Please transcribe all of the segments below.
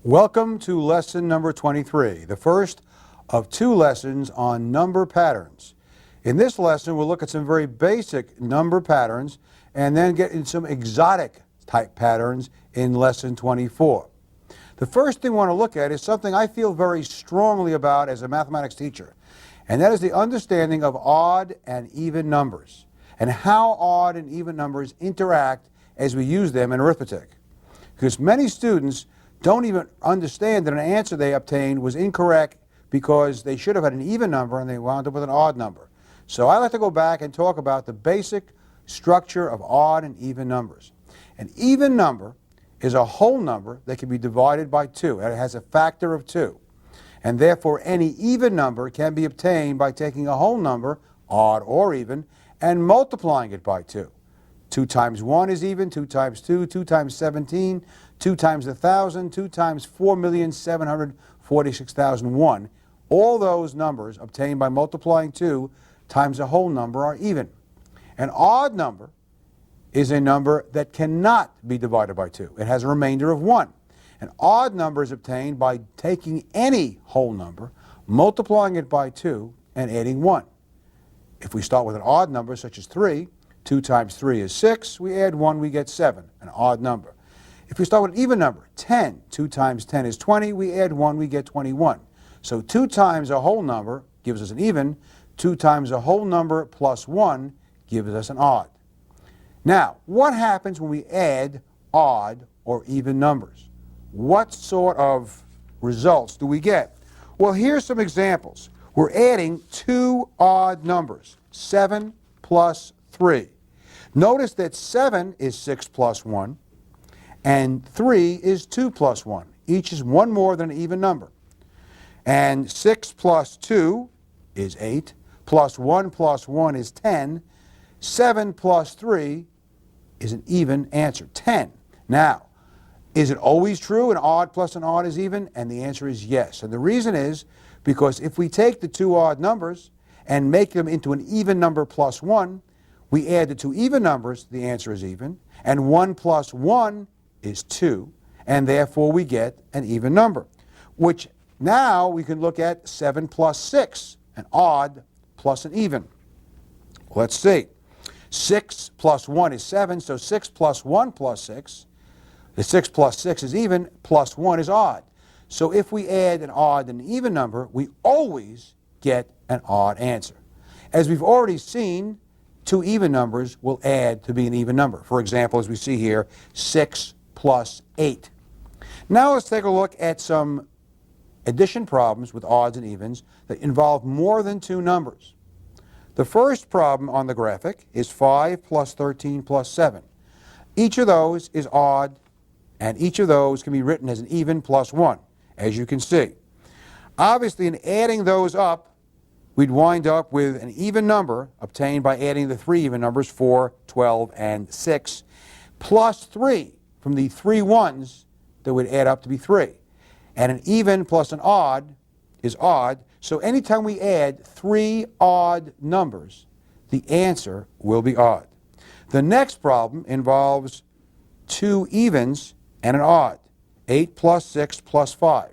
Welcome to lesson number 23, the first of two lessons on number patterns. In this lesson, we'll look at some very basic number patterns and then get into some exotic type patterns in lesson 24. The first thing we want to look at is something I feel very strongly about as a mathematics teacher, and that is the understanding of odd and even numbers and how odd and even numbers interact as we use them in arithmetic. Because many students don't even understand that an answer they obtained was incorrect because they should have had an even number and they wound up with an odd number. So I like to go back and talk about the basic structure of odd and even numbers. An even number is a whole number that can be divided by 2, and it has a factor of 2. And therefore any even number can be obtained by taking a whole number, odd or even, and multiplying it by 2. 2 times 1 is even, 2 times 2, 2 times 17, 2 times 1,000, 2 times 4,746,001. All those numbers obtained by multiplying 2 times a whole number are even. An odd number is a number that cannot be divided by 2. It has a remainder of 1. An odd number is obtained by taking any whole number, multiplying it by 2, and adding 1. If we start with an odd number such as 3, 2 times 3 is 6, we add 1, we get 7, an odd number. If we start with an even number, 10, 2 times 10 is 20, we add 1, we get 21. So 2 times a whole number gives us an even, 2 times a whole number plus 1 gives us an odd. Now, what happens when we add odd or even numbers? What sort of results do we get? Well, here's some examples. We're adding two odd numbers, 7 plus 3. Notice that 7 is 6 plus 1, and 3 is 2 plus 1. Each is one more than an even number. And 6 plus 2 is 8, plus 1 is 10, 7 plus 3 is an even answer, 10. Now, is it always true an odd plus an odd is even? And the answer is yes. And the reason is because if we take the two odd numbers and make them into an even number plus 1, we add the two even numbers, the answer is even, and 1 plus 1 is 2, and therefore we get an even number, which now we can look at 7 plus 6, an odd plus an even. Let's see. 6 plus 1 is 7, so 6 plus 1 plus 6, the 6 plus 6 is even, plus 1 is odd. So if we add an odd and an even number, we always get an odd answer. As we've already seen, two even numbers will add to be an even number. For example, as we see here, 6 plus 8. Now let's take a look at some addition problems with odds and evens that involve more than two numbers. The first problem on the graphic is 5 plus 13 plus 7. Each of those is odd, and each of those can be written as an even plus 1, as you can see. Obviously, in adding those up, we'd wind up with an even number obtained by adding the three even numbers, 4, 12, and 6, plus 3 from the three ones that would add up to be 3. And an even plus an odd is odd, so anytime we add three odd numbers, the answer will be odd. The next problem involves two evens and an odd, 8 plus 6 plus 5.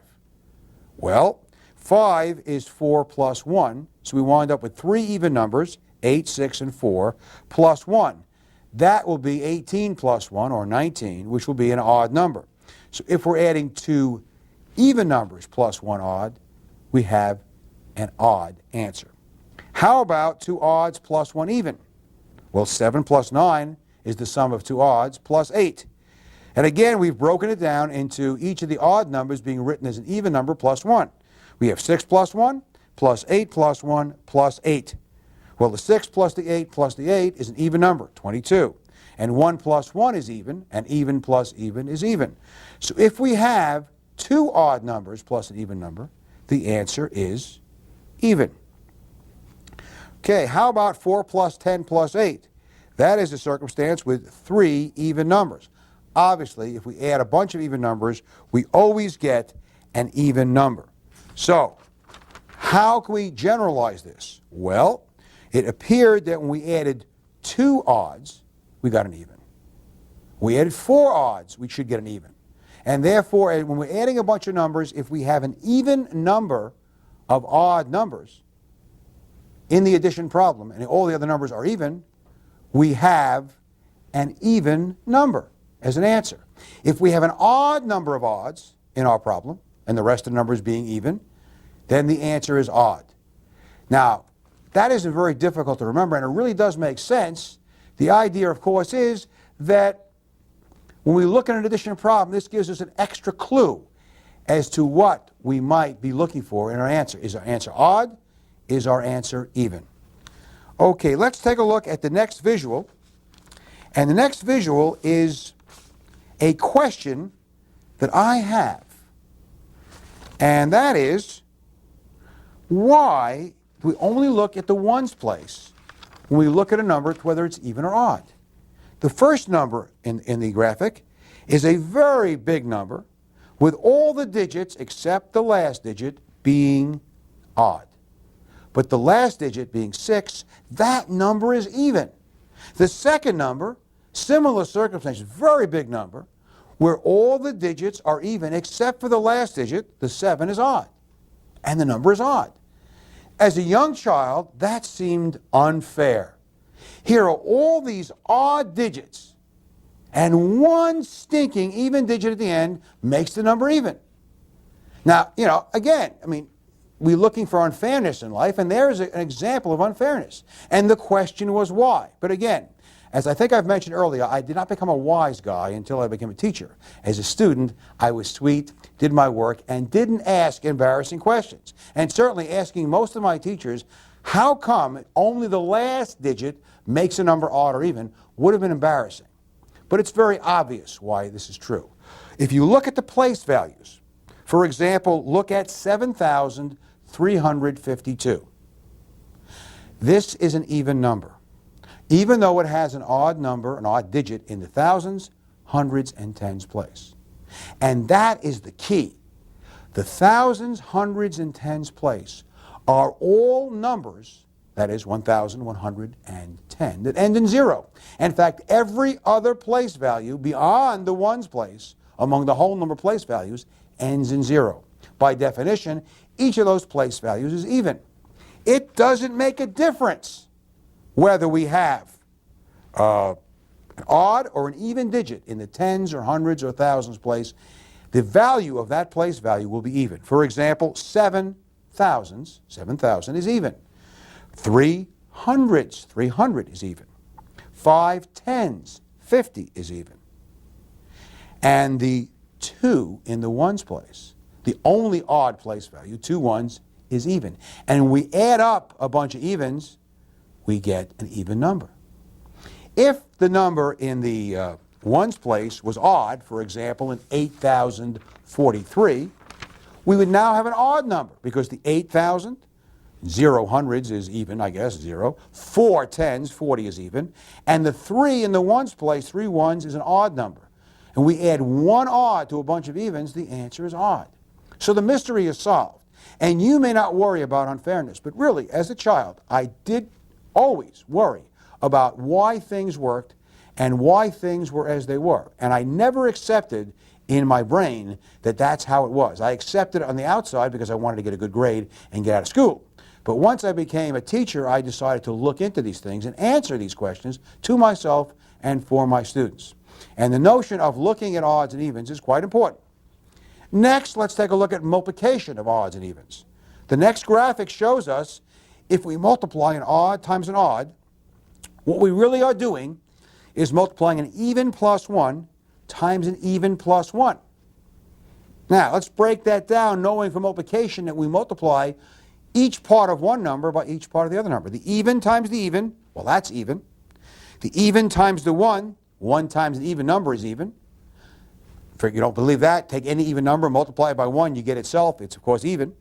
Well, 5 is 4 plus 1, so we wind up with three even numbers, 8, 6, and 4, plus 1. That will be 18 plus 1, or 19, which will be an odd number. So if we're adding two even numbers plus one odd, we have an odd answer. How about two odds plus one even? Well, 7 plus 9 is the sum of two odds plus 8. And again, we've broken it down into each of the odd numbers being written as an even number plus 1. We have 6 plus 1, plus 8 plus 1, plus 8. Well, the 6 plus the 8 plus the 8 is an even number, 22. And 1 plus 1 is even, and even plus even is even. So if we have two odd numbers plus an even number, the answer is even. Okay, how about 4 plus 10 plus 8? That is a circumstance with three even numbers. Obviously, if we add a bunch of even numbers, we always get an even number. So, how can we generalize this? Well, it appeared that when we added two odds, we got an even. We added four odds, we should get an even. And therefore, when we're adding a bunch of numbers, if we have an even number of odd numbers in the addition problem, and all the other numbers are even, we have an even number as an answer. If we have an odd number of odds in our problem, and the rest of the numbers being even, then the answer is odd. Now, that isn't very difficult to remember, and it really does make sense. The idea, of course, is that when we look at an addition problem, this gives us an extra clue as to what we might be looking for in our answer. Is our answer odd? Is our answer even? Okay, let's take a look at the next visual. And the next visual is a question that I have. And that is, why do we only look at the ones place when we look at a number, whether it's even or odd? The first number in the graphic is a very big number with all the digits except the last digit being odd. But the last digit being 6, that number is even. The second number, similar circumstances, very big number, where all the digits are even except for the last digit, the 7 is odd. And the number is odd. As a young child, that seemed unfair. Here are all these odd digits, and one stinking even digit at the end makes the number even. Now, again, we're looking for unfairness in life, and there's an example of unfairness. And the question was why? But again, as I think I've mentioned earlier, I did not become a wise guy until I became a teacher. As a student, I was sweet, did my work, and didn't ask embarrassing questions. And certainly asking most of my teachers, how come only the last digit makes a number odd or even, would have been embarrassing. But it's very obvious why this is true. If you look at the place values, for example, look at 7,352. This is an even number, even though it has an odd number, an odd digit in the thousands, hundreds, and tens place. And that is the key. The thousands, hundreds, and tens place are all numbers, that is 1,110, that end in 0. In fact, every other place value beyond the ones place among the whole number place values ends in 0. By definition, each of those place values is even. It doesn't make a difference whether we have an odd or an even digit in the tens or hundreds or thousands place. The value of that place value will be even. For example, 7,000 is even. 300 is even. 5 tens, 50 is even. And the 2 in the ones place, the only odd place value, 2 ones, is even. And when we add up a bunch of evens, we get an even number. If the number in the ones place was odd, for example, in 8,043, we would now have an odd number because the 8,000, 0 hundreds is even, I guess, 0. 4 tens, 40 is even. And the 3 in the ones place, 3 ones, is an odd number. And we add one odd to a bunch of evens, the answer is odd. So the mystery is solved. And you may not worry about unfairness, but really, as a child, I did always worry about why things worked and why things were as they were. And I never accepted in my brain that that's how it was. I accepted it on the outside because I wanted to get a good grade and get out of school. But once I became a teacher, I decided to look into these things and answer these questions to myself and for my students. And the notion of looking at odds and evens is quite important. Next, let's take a look at multiplication of odds and evens. The next graphic shows us if we multiply an odd times an odd, what we really are doing is multiplying an even plus 1 times an even plus 1. Now, let's break that down, knowing from multiplication that we multiply each part of one number by each part of the other number. The even times the even, well, that's even. The even times the 1 times an even number is even. If you don't believe that, take any even number, multiply it by 1, you get itself. It's, of course, even.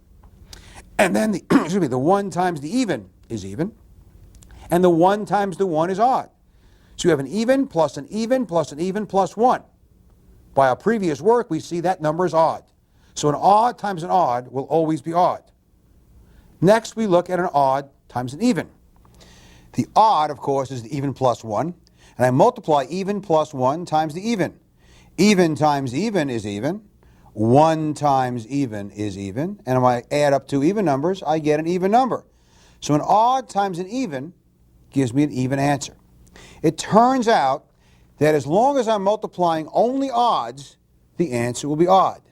And then the 1 times the even is even. And the 1 times the 1 is odd. So you have an even plus an even plus an even plus 1. By our previous work, we see that number is odd. So an odd times an odd will always be odd. Next, we look at an odd times an even. The odd, of course, is the even plus 1. And I multiply even plus 1 times the even. Even times even is even. 1 times even is even. And if I add up two even numbers, I get an even number. So an odd times an even gives me an even answer. It turns out that as long as I'm multiplying only odds, the answer will be odd.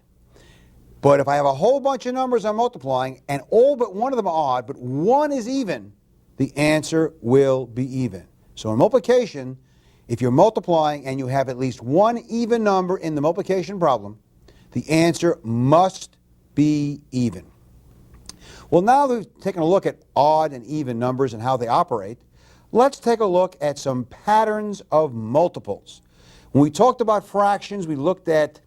But if I have a whole bunch of numbers I'm multiplying and all but one of them are odd, but one is even, the answer will be even. So in multiplication, if you're multiplying and you have at least one even number in the multiplication problem, the answer must be even. Well, now that we've taken a look at odd and even numbers and how they operate, let's take a look at some patterns of multiples. When we talked about fractions, we looked at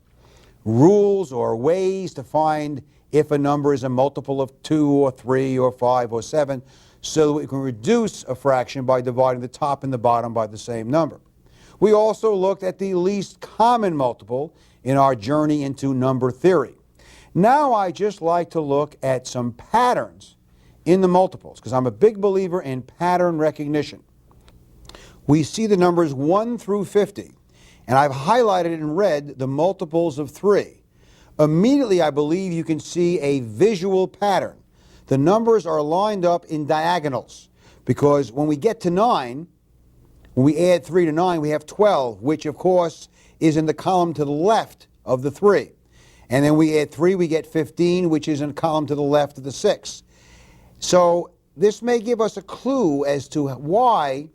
rules or ways to find if a number is a multiple of 2 or 3 or 5 or 7, so that we can reduce a fraction by dividing the top and the bottom by the same number. We also looked at the least common multiple in our journey into number theory. Now I just like to look at some patterns in the multiples, because I'm a big believer in pattern recognition. We see the numbers 1 through 50, and I've highlighted in red the multiples of 3. Immediately I believe you can see a visual pattern. The numbers are lined up in diagonals, because when we get to 9, when we add 3 to 9, we have 12, which of course is in the column to the left of the 3. And then we add 3, we get 15, which is in the column to the left of the 6. So this may give us a clue as to why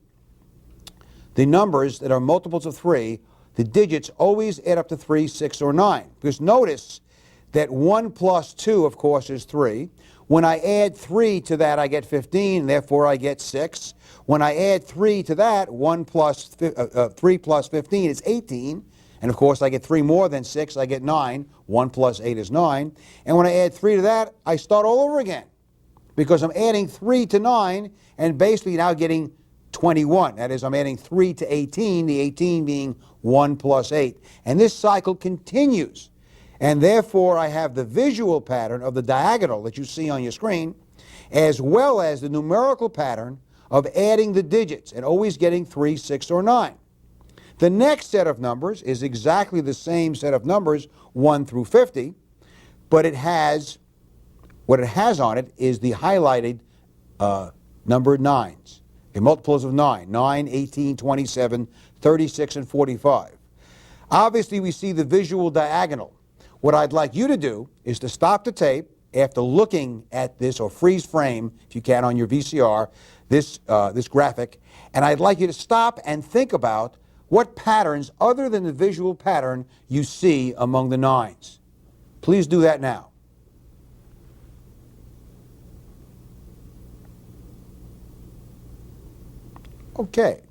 the numbers that are multiples of 3, the digits always add up to 3, 6, or 9. Because notice that 1 plus 2, of course, is 3. When I add 3 to that, I get 15, therefore I get 6. When I add 3 to that, 3 plus 15 is 18. And of course, I get 3 more than 6, I get 9. 1 plus 8 is 9. And when I add 3 to that, I start all over again, because I'm adding 3 to 9 and basically now getting 21. That is, I'm adding 3 to 18, the 18 being 1 plus 8. And this cycle continues. And therefore, I have the visual pattern of the diagonal that you see on your screen, as well as the numerical pattern of adding the digits and always getting 3, 6, or 9. The next set of numbers is exactly the same set of numbers, 1 through 50, but what it has on it is the highlighted number 9s, the multiples of 9, 9, 18, 27, 36, and 45. Obviously, we see the visual diagonal. What I'd like you to do is to stop the tape after looking at this, or freeze frame, if you can, on your VCR, this graphic, and I'd like you to stop and think about what patterns, other than the visual pattern, you see among the 9s. Please do that now. Okay.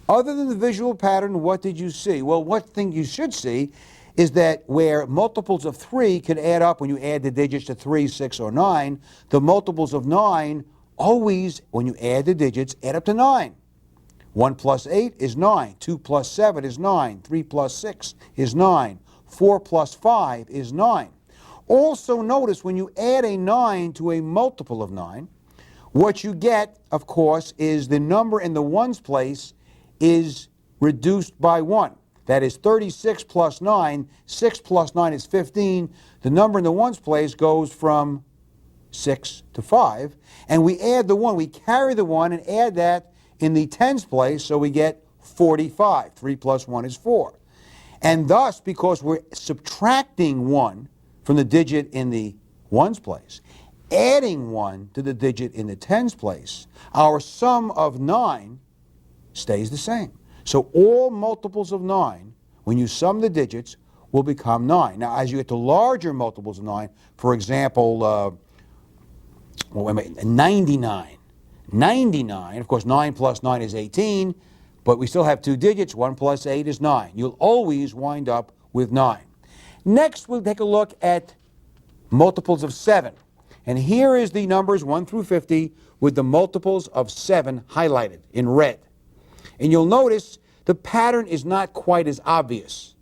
Other than the visual pattern, what did you see? Well, one thing you should see is that where multiples of 3 can add up when you add the digits to 3, 6, or 9, the multiples of 9 always, when you add the digits, add up to 9. 1 plus 8 is 9. 2 plus 7 is 9. 3 plus 6 is 9. 4 plus 5 is 9. Also notice when you add a 9 to a multiple of 9, what you get, of course, is the number in the ones place is reduced by 1. That is 36 plus 9. 6 plus 9 is 15. The number in the ones place goes from 6 to 5. And we add the 1. We carry the 1 and add that in the tens place, so we get 45. 3 plus 1 is 4. And thus, because we're subtracting 1 from the digit in the ones place, adding 1 to the digit in the tens place, our sum of 9 stays the same. So all multiples of 9, when you sum the digits, will become 9. Now, as you get to larger multiples of 9, for example, 99. 99, of course, 9 plus 9 is 18, but we still have two digits. 1 plus 8 is 9. You'll always wind up with 9. Next, we'll take a look at multiples of 7. And here is the numbers 1 through 50 with the multiples of 7 highlighted in red. And you'll notice the pattern is not quite as obvious.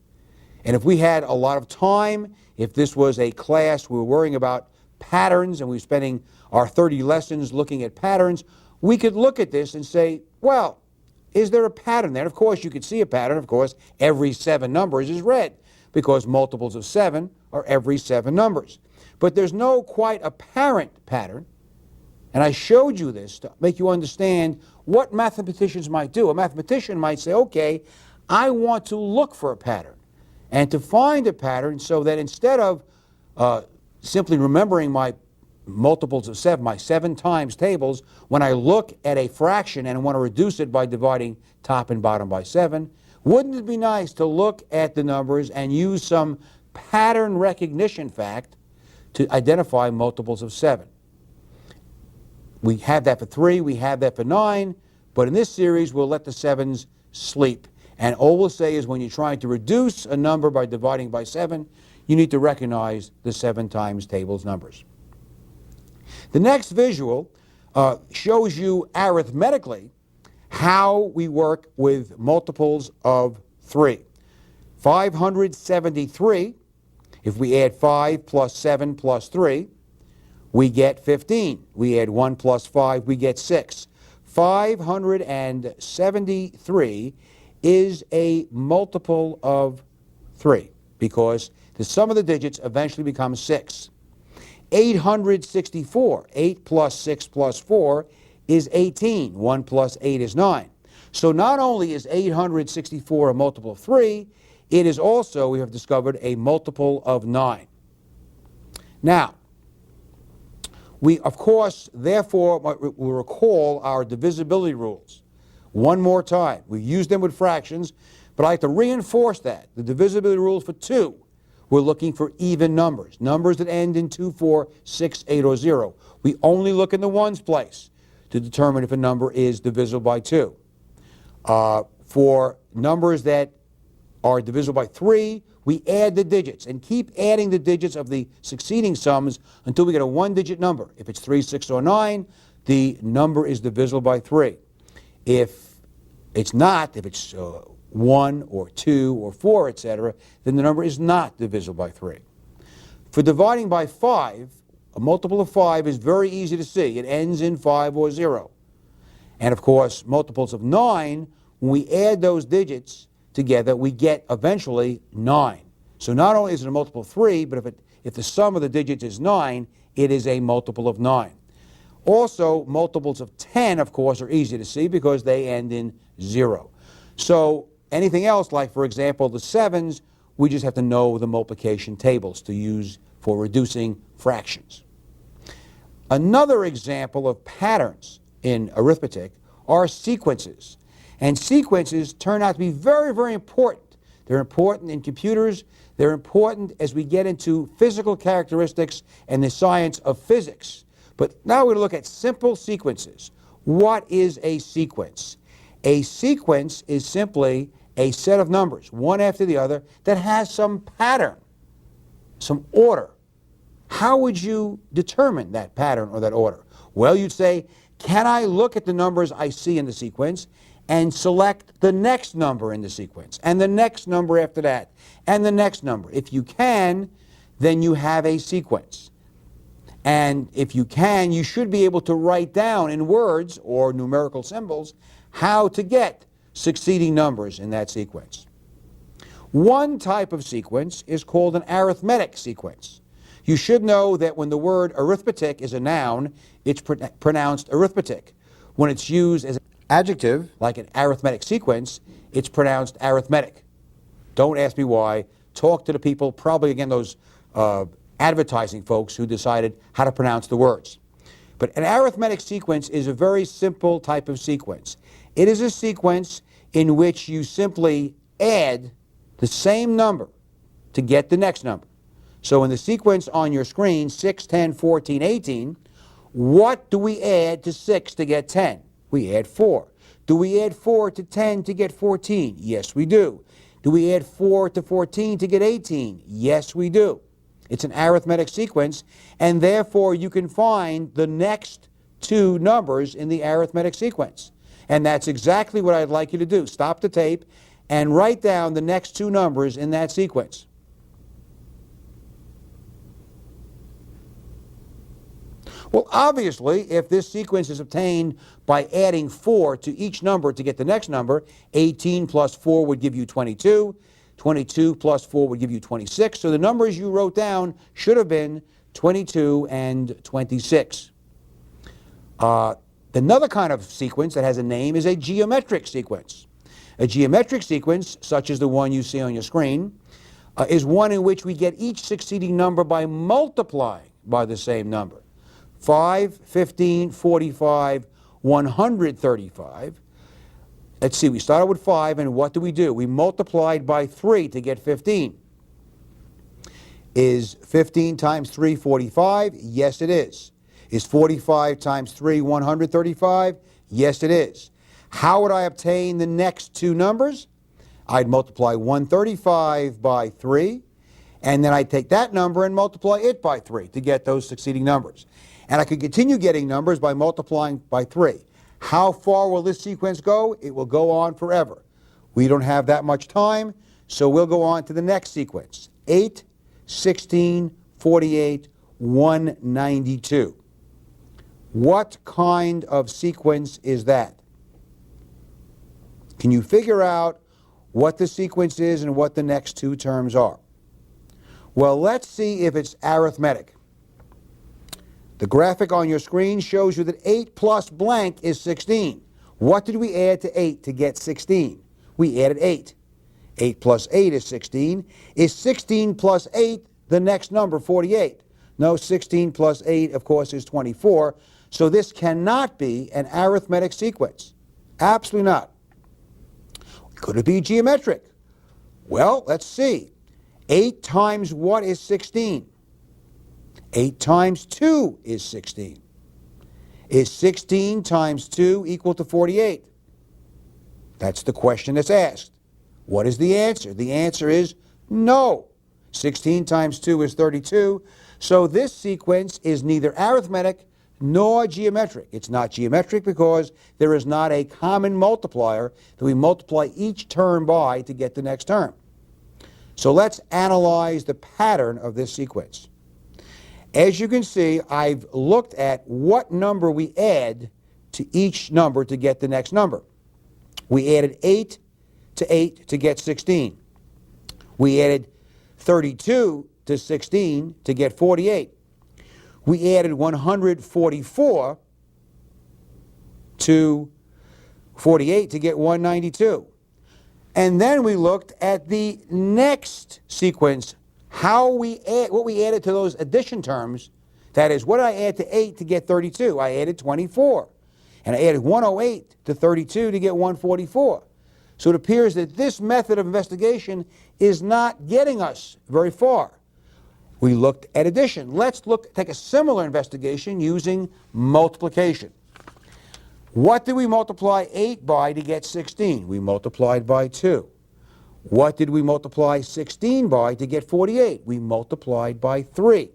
And if we had a lot of time, if this was a class we were worrying about patterns and we were spending our 30 lessons looking at patterns, we could look at this and say, well, is there a pattern there? And of course, you can see a pattern. Of course, every 7 numbers is red because multiples of 7 are every 7 numbers. But there's no quite apparent pattern, and I showed you this to make you understand what mathematicians might do. A mathematician might say, okay, I want to look for a pattern and to find a pattern so that instead of simply remembering my multiples of 7, my 7 times tables, when I look at a fraction and I want to reduce it by dividing top and bottom by 7, wouldn't it be nice to look at the numbers and use some pattern recognition fact to identify multiples of 7? We have that for 3, we have that for 9, but in this series we'll let the 7s sleep. And all we'll say is when you're trying to reduce a number by dividing by 7, you need to recognize the 7 times tables numbers. The next visual shows you arithmetically how we work with multiples of 3. 573, if we add 5 plus 7 plus 3, we get 15. We add 1 plus 5, we get 6. 573 is a multiple of 3 because the sum of the digits eventually becomes 6. 864, 8 plus 6 plus 4 is 18. 1 plus 8 is 9. So not only is 864 a multiple of 3, it is also, we have discovered, a multiple of 9. Now, we, of course, therefore, will recall our divisibility rules one more time. We use them with fractions, but I like to reinforce that. The divisibility rules for 2, we're looking for even numbers, numbers that end in 2, 4, 6, 8, or 0. We only look in the ones place to determine if a number is divisible by 2. For numbers that are divisible by 3, we add the digits and keep adding the digits of the succeeding sums until we get a 1-digit number. If it's 3, 6, or 9, the number is divisible by 3. If it's not, if it's 1 or 2 or 4, etc., then the number is not divisible by 3. For dividing by 5, a multiple of 5 is very easy to see. It ends in 5 or 0. And of course, multiples of 9, when we add those digits together, we get eventually 9. So not only is it a multiple of 3, but if the sum of the digits is 9, it is a multiple of 9. Also, multiples of 10, of course, are easy to see because they end in 0. So anything else, like, for example, the 7s, we just have to know the multiplication tables to use for reducing fractions. Another example of patterns in arithmetic are sequences. And sequences turn out to be very, very important. They're important in computers. They're important as we get into physical characteristics and the science of physics. But now we're going to look at simple sequences. What is a sequence? A sequence is simply a set of numbers, one after the other, that has some pattern, some order. How would you determine that pattern or that order? Well, you'd say, can I look at the numbers I see in the sequence and select the next number in the sequence, and the next number after that, and the next number? If you can, then you have a sequence. And if you can, you should be able to write down in words or numerical symbols how to get succeeding numbers in that sequence. One type of sequence is called an arithmetic sequence. You should know that when the word arithmetic is a noun, it's pronounced arithmetic. When it's used as an adjective, like an arithmetic sequence, it's pronounced arithmetic. Don't ask me why. Talk to the people, probably again those advertising folks who decided how to pronounce the words. But an arithmetic sequence is a very simple type of sequence. It is a sequence in which you simply add the same number to get the next number. So in the sequence on your screen, 6, 10, 14, 18, what do we add to 6 to get 10? We add 4. Do we add 4 to 10 to get 14? Yes, we do. Do we add 4 to 14 to get 18? Yes, we do. It's an arithmetic sequence, and therefore you can find the next 2 numbers in the arithmetic sequence. And that's exactly what I'd like you to do. Stop the tape and write down the next 2 numbers in that sequence. Well, obviously, if this sequence is obtained by adding 4 to each number to get the next number, 18 plus 4 would give you 22. 22 plus 4 would give you 26. So the numbers you wrote down should have been 22 and 26. Another kind of sequence that has a name is a geometric sequence. A geometric sequence, such as the one you see on your screen, is one in which we get each succeeding number by multiplying by the same number. 5, 15, 45, 135. Let's see, we started with 5, and what do? We multiplied by 3 to get 15. Is 15 times 3 45? Yes, it is. Is 45 times 3 135? Yes, it is. How would I obtain the next two numbers? I'd multiply 135 by 3, and then I'd take that number and multiply it by 3 to get those succeeding numbers. And I could continue getting numbers by multiplying by 3. How far will this sequence go? It will go on forever. We don't have that much time, so we'll go on to the next sequence. 8, 16, 48, 192. What kind of sequence is that? Can you figure out what the sequence is and what the next two terms are? Well, let's see if it's arithmetic. The graphic on your screen shows you that 8 plus blank is 16. What did we add to 8 to get 16? We added 8. 8 plus 8 is 16. Is 16 plus 8 the next number, 48? No, 16 plus 8, of course, is 24. So this cannot be an arithmetic sequence. Absolutely not. Could it be geometric? Well, let's see. 8 times what is 16? 8 times 2 is 16. Is 16 times 2 equal to 48? That's the question that's asked. What is the answer? The answer is no. 16 times 2 is 32. So this sequence is neither arithmetic nor geometric. It's not geometric because there is not a common multiplier that we multiply each term by to get the next term. So let's analyze the pattern of this sequence. As you can see, I've looked at what number we add to each number to get the next number. We added 8 to 8 to get 16. We added 32 to 16 to get 48. We added 144 to 48 to get 192. And then we looked at the next sequence, what we added to those addition terms. That is, what did I add to 8 to get 32? I added 24. And I added 108 to 32 to get 144. So it appears that this method of investigation is not getting us very far. We looked at addition. Let's take a similar investigation using multiplication. What did we multiply 8 by to get 16? We multiplied by 2. What did we multiply 16 by to get 48? We multiplied by 3.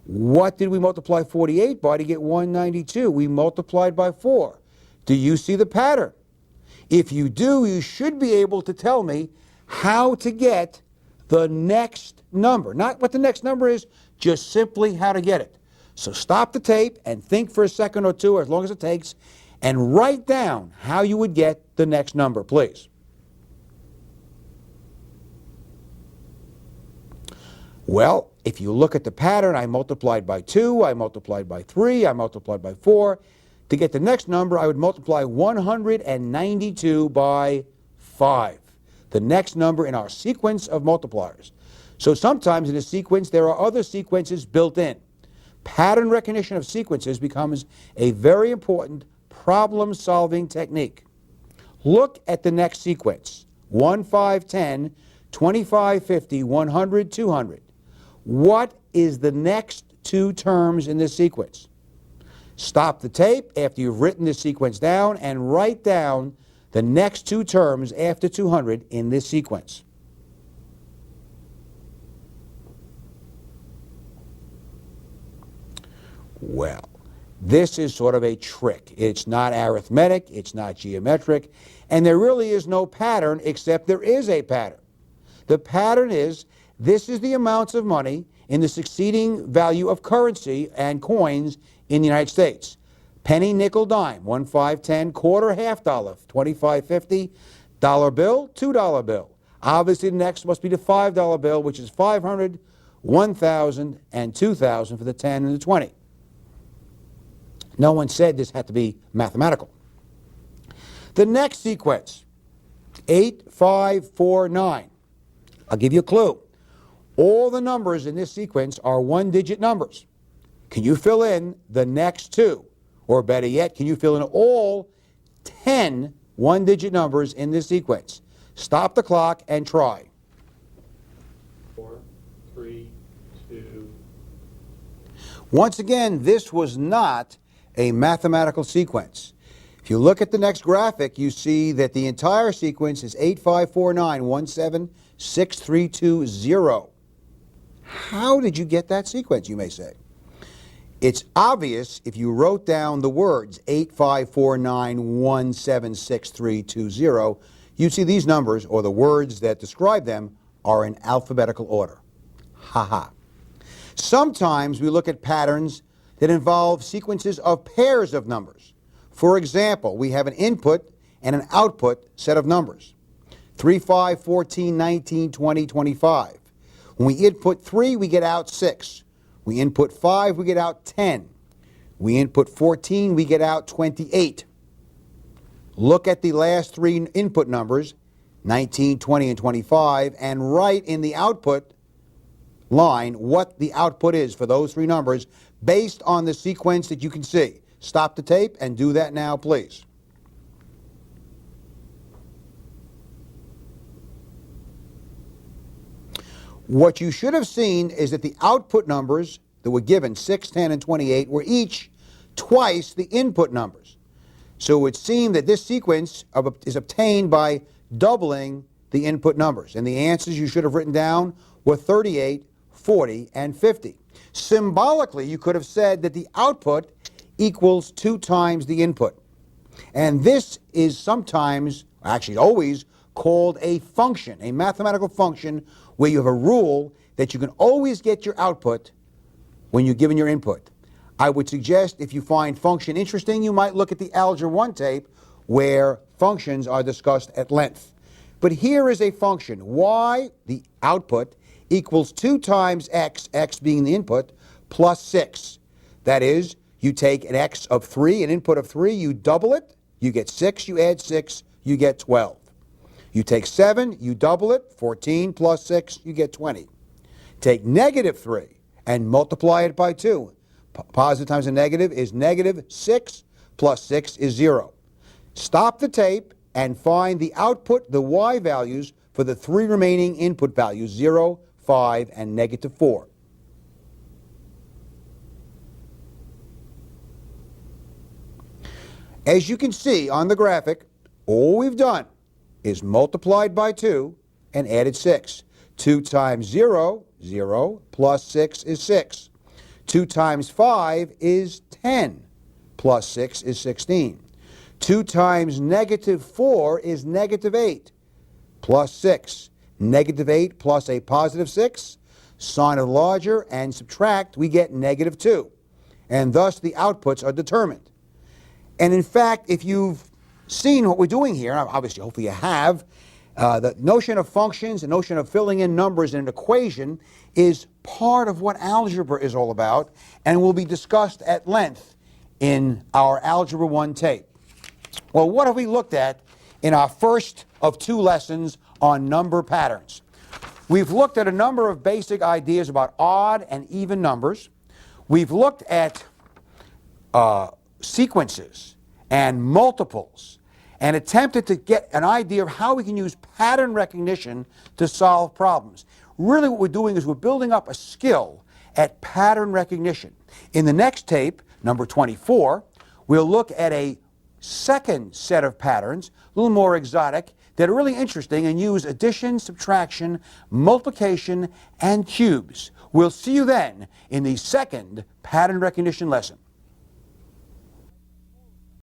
What did we multiply 48 by to get 192? We multiplied by 4. Do you see the pattern? If you do, you should be able to tell me how to get the next number. Not what the next number is, just simply how to get it. So stop the tape and think for a second or two, as long as it takes, and write down how you would get the next number, please. Well, if you look at the pattern, I multiplied by 2, I multiplied by 3, I multiplied by 4. To get the next number, I would multiply 192 by 5. The next number in our sequence of multipliers. So sometimes in a sequence, there are other sequences built in. Pattern recognition of sequences becomes a very important problem-solving technique. Look at the next sequence. 1, 5, 10, 25, 50, 100, 200. What is the next two terms in this sequence? Stop the tape after you've written this sequence down and write down the next two terms after 200 in this sequence. Well, this is sort of a trick. It's not arithmetic, it's not geometric, and there really is no pattern except there is a pattern. The pattern is, this is the amounts of money in the succeeding value of currency and coins in the United States. Penny, nickel, dime, 1, 5, 10, quarter, half dollar, 25, 50, dollar bill, $2 bill. Obviously, the next must be the $5 bill, which is 500, 1,000, and 2,000 for the 10 and the 20. No one said this had to be mathematical. The next sequence, 8549. I'll give you a clue. All the numbers in this sequence are one-digit numbers. Can you fill in the next two? Or better yet, can you fill in all 10 one-digit numbers in this sequence? Stop the clock and try. 4, 3, 2. Once again, this was not a mathematical sequence. If you look at the next graphic, you see that the entire sequence is 8549176320. How did you get that sequence, you may say? It's obvious if you wrote down the words 8549176320, you'd see these numbers, or the words that describe them, are in alphabetical order. Ha ha. Sometimes we look at patterns that involve sequences of pairs of numbers. For example, we have an input and an output set of numbers. 3, 5, 14, 19, 20, 25. When we input 3, we get out 6. We input 5, we get out 10. We input 14, we get out 28. Look at the last three input numbers, 19, 20, and 25, and write in the output line what the output is for those three numbers based on the sequence that you can see. Stop the tape and do that now, please. What you should have seen is that the output numbers that were given, 6, 10, and 28, were each twice the input numbers. So it would seem that this sequence is obtained by doubling the input numbers. And the answers you should have written down were 38, 40, and 50. Symbolically, you could have said that the output equals 2 times the input. And this is sometimes, actually always, called a function, a mathematical function where you have a rule that you can always get your output when you're given your input. I would suggest if you find function interesting, you might look at the Algebra 1 tape where functions are discussed at length. But here is a function. Y, the output, equals 2 times x, x being the input, plus 6. That is, you take an x of 3, an input of 3, you double it, you get 6, you add 6, you get 12. You take 7, you double it, 14 plus 6, you get 20. Take negative 3 and multiply it by 2. Positive times a negative is negative 6 plus 6 is 0. Stop the tape and find the output, the y values, for the three remaining input values, 0, 5, and negative 4. As you can see on the graphic, all we've done is multiplied by 2 and added 6. 2 times 0, 0, plus 6 is 6. 2 times 5 is 10, plus 6 is 16. 2 times negative 4 is negative 8, plus 6. Negative 8 plus a positive 6, sign of larger, and subtract, we get negative 2. And thus the outputs are determined. And in fact, if you've seen what we're doing here, obviously hopefully you have, the notion of functions, the notion of filling in numbers in an equation is part of what algebra is all about and will be discussed at length in our Algebra 1 tape. Well, what have we looked at in our first of 2 lessons on number patterns? We've looked at a number of basic ideas about odd and even numbers. We've looked at sequences and multiples and attempted to get an idea of how we can use pattern recognition to solve problems. Really what we're doing is we're building up a skill at pattern recognition. In the next tape, number 24, we'll look at a second set of patterns, a little more exotic, that are really interesting and use addition, subtraction, multiplication, and cubes. We'll see you then in the second pattern recognition lesson.